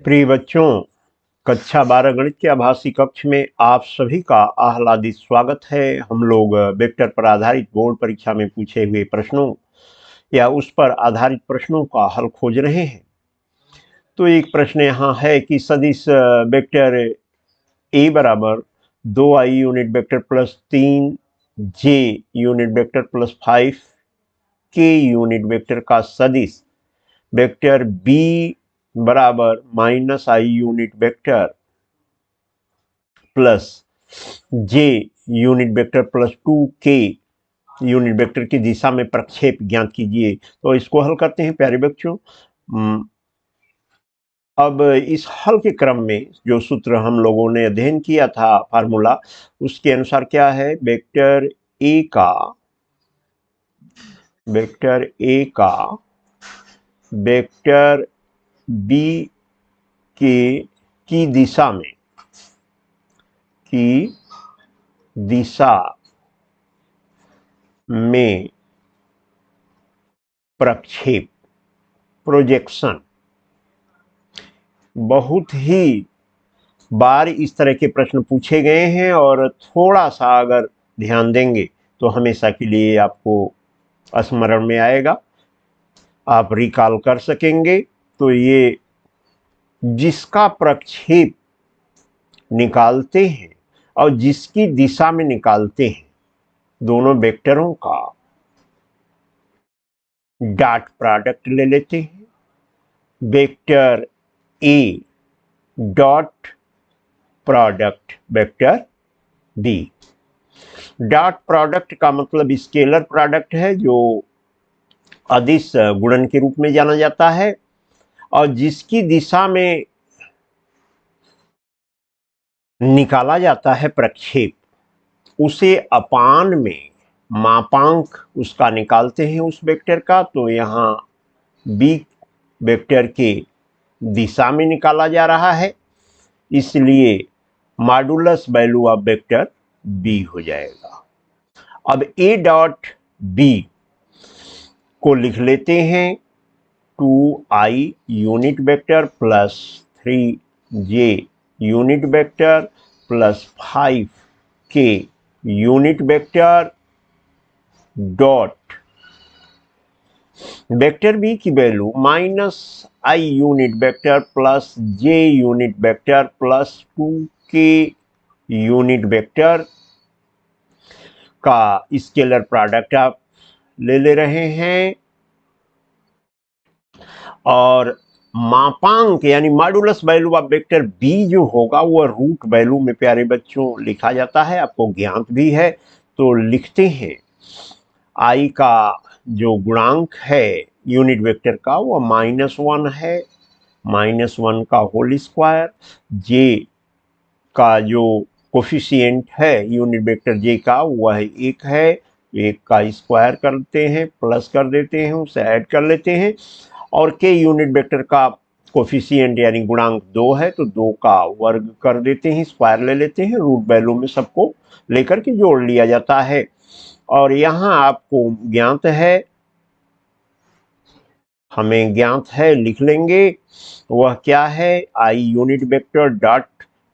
प्रिय बच्चों, कक्षा 12 गणित के आभासी कक्ष में आप सभी का आह्लादित स्वागत है। हम लोग वेक्टर पर आधारित बोर्ड परीक्षा में पूछे हुए प्रश्नों या उस पर आधारित प्रश्नों का हल खोज रहे हैं। तो एक प्रश्न यहाँ है कि सदिश वेक्टर ए बराबर 2i unit vector plus 3j unit vector plus 5k unit vector का सदिश वेक्टर बी बराबर -i unit vector plus J unit vector plus 2k unit vector की दिशा में प्रक्षेप ज्ञात कीजिए। तो इसको हल करते हैं प्यारे बच्चों। अब इस हल के क्रम में जो सूत्र हम लोगों ने अध्ययन किया था फार्मूला, उसके अनुसार क्या है, वेक्टर ए का वेक्टर बी की दिशा में प्रक्षेप प्रोजेक्शन। बहुत ही बार इस तरह के प्रश्न पूछे गए हैं और थोड़ा सा अगर ध्यान देंगे तो हमेशा के लिए आपको स्मरण में आएगा, आप रिकॉल कर सकेंगे। तो ये जिसका प्रक्षेप निकालते हैं और जिसकी दिशा में निकालते हैं, दोनों वेक्टरों का डॉट प्रोडक्ट ले लेते हैं। Vector A dot product vector B. Dot product का मतलब स्केलर प्रोडक्ट है, जो अदिश गुणन के रूप में जाना जाता है, और जिसकी दिशा में निकाला जाता है प्रक्षेप, उसे अपान में मापांक उसका निकालते हैं उस वेक्टर का। तो यहाँ बी वेक्टर के दिशा में निकाला जा रहा है, इसलिए modulus value of vector B हो जाएगा। अब ए डॉट बी को लिख लेते हैं 2i unit vector plus 3j unit vector plus 5k unit vector dot vector B की value -i unit vector plus j unit vector plus 2k unit vector का scalar product आप ले रहे हैं, और मापांक यानी modulus value of vector B जो होगा वह रूट वैल्यू में प्यारे बच्चों लिखा जाता है, आपको ज्ञात भी है। तो लिखते हैं आई का जो गुणांक है यूनिट वेक्टर का वह -1 है, -1 का होल स्क्वायर। जे का जो कोफिशिएंट है यूनिट वेक्टर जे का वह 1 है, 1 का स्क्वायर करते हैं, प्लस कर देते हैं, उसे ऐड कर लेते हैं। और के यूनिट वेक्टर का कोफिशिएंट यानी गुणांक 2 है, तो 2 का वर्ग कर देते हैं, स्क्वायर ले लेते हैं, रूट वैल्यू में सबको लेकर के जोड़ लिया जाता है। और यहाँ आपको ज्ञात है, हमें ज्ञात है, लिख लेंगे, वह क्या है, I unit vector dot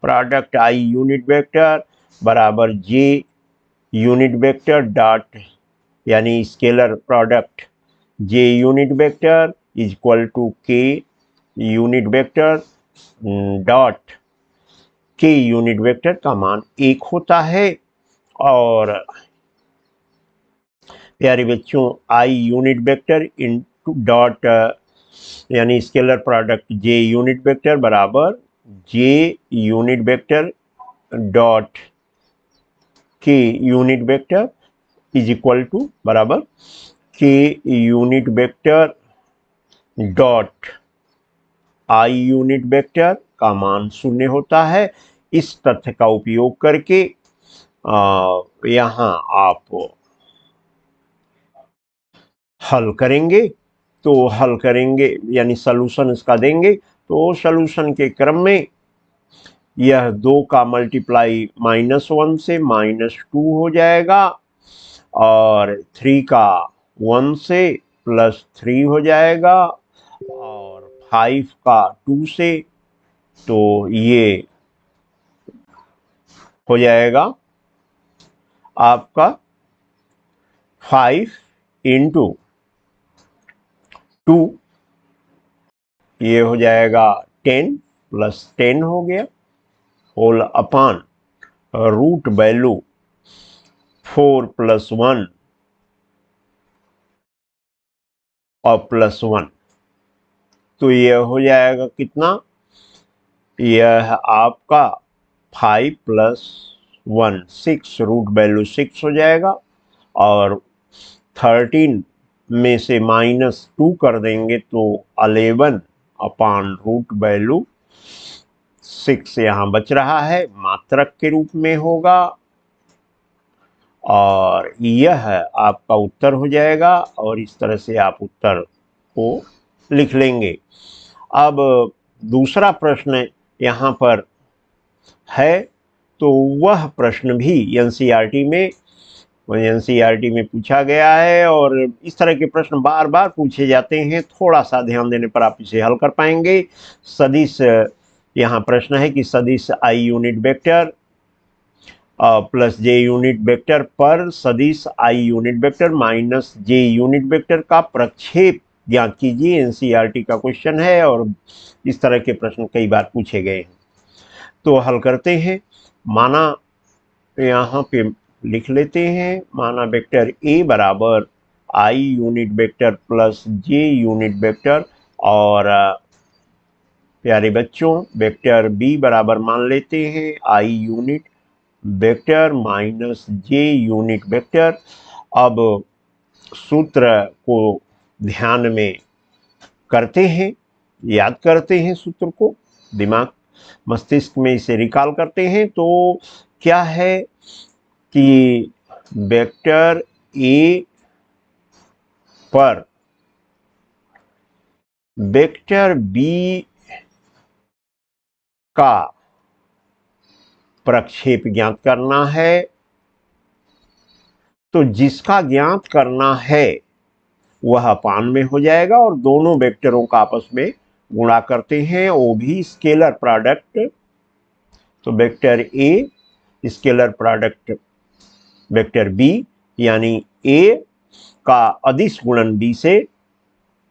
product I unit vector बराबर जे यूनिट वेक्टर डॉट यानी scalar product J unit vector is equal to K unit vector dot K unit vector का मान 1 होता है। और प्यारे बच्चों, I unit vector in dot यानी scalar product J unit vector बराबर J unit vector dot K unit vector is equal to बराबर K unit vector dot I unit vector का मान 0 होता है। इस तथ्य का उपयोग करके यहाँ आप हल करेंगे, तो हल करेंगे यानी सलूशन इसका देंगे, तो सलूशन के क्रम में यह 2 का मल्टीप्लाई -1 से -2 हो जाएगा, और 3 का 1 से +3 हो जाएगा, और 5 का 2 से तो ये हो जाएगा आपका 5 इंटू 2, ये हो जाएगा 10 प्लस 10 हो गया, whole upon root value 4 plus 1 और प्लस 1, तो यह हो जाएगा कितना, यह आपका 5 प्लस 1 6, रूट वैल्यू 6 हो जाएगा, और 13 में से -2 कर देंगे तो 11 अपान रूट वैल्यू 6 यहाँ बच रहा है, मात्रक के रूप में होगा, और यह आपका उत्तर हो जाएगा। और इस तरह से आप उत्तर को लिख लेंगे। अब दूसरा प्रश्न यहाँ पर है, तो वह प्रश्न भी एनसीईआरटी में पूछा गया है, और इस तरह के प्रश्न बार बार पूछे जाते हैं, थोड़ा सा ध्यान देने पर आप इसे हल कर पाएंगे। सदिश, यहाँ प्रश्न है कि सदिश आई यूनिट वेक्टर प्लस जे यूनिट वेक्टर पर सदिश आई यूनिट वेक्टर माइनस जे यूनिट वेक्टर का प्रक्षेप ज्ञात कीजिए। एनसीईआरटी का क्वेश्चन है, और इस तरह के प्रश्न कई बार पूछे गए हैं। तो हल करते हैं। माना यहाँ पे लिख लेते हैं, माना वेक्टर ए बराबर आई यूनिट वेक्टर प्लस जे यूनिट वेक्टर, और प्यारे बच्चों वेक्टर बी बराबर मान लेते हैं I unit vector minus J unit vector. अब सूत्र को ध्यान में करते हैं, याद करते हैं सूत्र को, दिमाग मस्तिष्क में इसे रिकॉल करते हैं। तो क्या है कि वेक्टर ए पर वेक्टर बी का प्रक्षेप ज्ञात करना है। तो जिसका ज्ञात करना है वह अपान में हो जाएगा, और दोनों वेक्टरों का आपस में गुणा करते हैं, वो भी स्केलर प्रोडक्ट। तो vector A scalar product vector B, यानी ए का अदिश गुणन बी से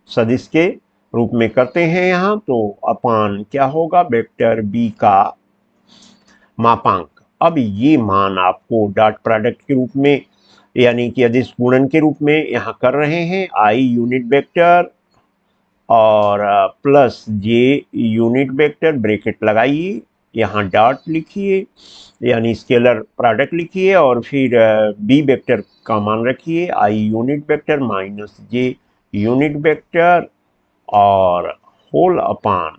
सदिश के रूप में करते हैं यहाँ। तो अपान क्या होगा, वेक्टर बी का मापांक। अब ये मान आपको डॉट प्रोडक्ट के रूप में, यानी कि अदिश गुणन के रूप में यहाँ कर रहे हैं, आई यूनिट वेक्टर और प्लस जे यूनिट वेक्टर, ब्रैकेट लगाइए, यहाँ डॉट लिखिए, यानी स्केलर प्रोडक्ट लिखिए, और फिर बी वेक्टर का मान रखिए आई यूनिट वेक्टर माइनस जे यूनिट वेक्टर, और होल अपान,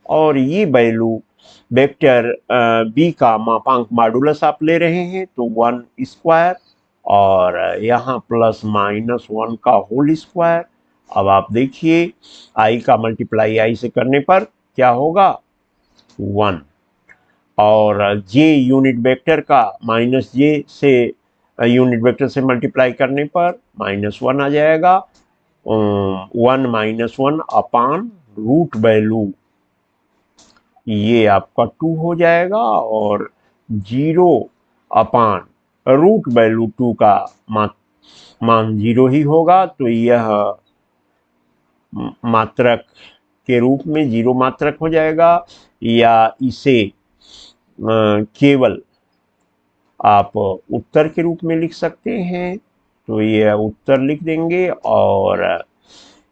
और ये वैल्यू वेक्टर बी का मापांक मॉडुलस आप ले रहे हैं, तो 1 स्क्वायर, और यहाँ प्लस माइनस 1 का होल स्क्वायर। अब आप देखिए आई का मल्टीप्लाई आई से करने पर क्या होगा, 1, और जे यूनिट वेक्टर का माइनस जे से यूनिट वेक्टर से मल्टीप्लाई करने पर -1 आ जाएगा, 1 माइनस 1 अपान रूट वैल्यू ये आपका 2 हो जाएगा, और 0 अपान रूट वैल्यू 2 का मान 0 ही होगा। तो यह मात्रक के रूप में 0 मात्रक हो जाएगा, या इसे केवल आप उत्तर के रूप में लिख सकते हैं। तो यह उत्तर लिख देंगे, और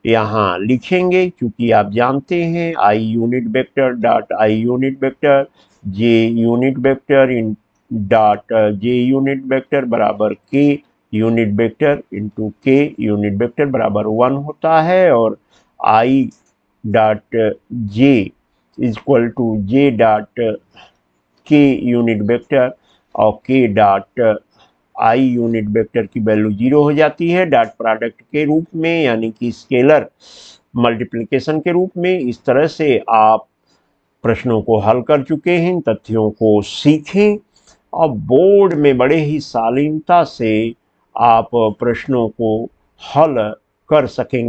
यहाँ लिखेंगे, क्योंकि आप जानते हैं I unit vector dot I unit vector J unit vector in dot J unit vector बराबर K unit vector into K unit vector बराबर 1 होता है, और I dot J equal to J dot K unit vector, और K dot I unit vector की value 0 हो जाती है डॉट प्रोडक्ट के रूप में, यानी कि स्केलर मल्टीप्लिकेशन के रूप में। इस तरह से आप प्रश्नों को हल कर चुके हैं, तथ्यों को सीखें, और बोर्ड में बड़े ही शालीनता से आप प्रश्नों को हल कर सकेंगे।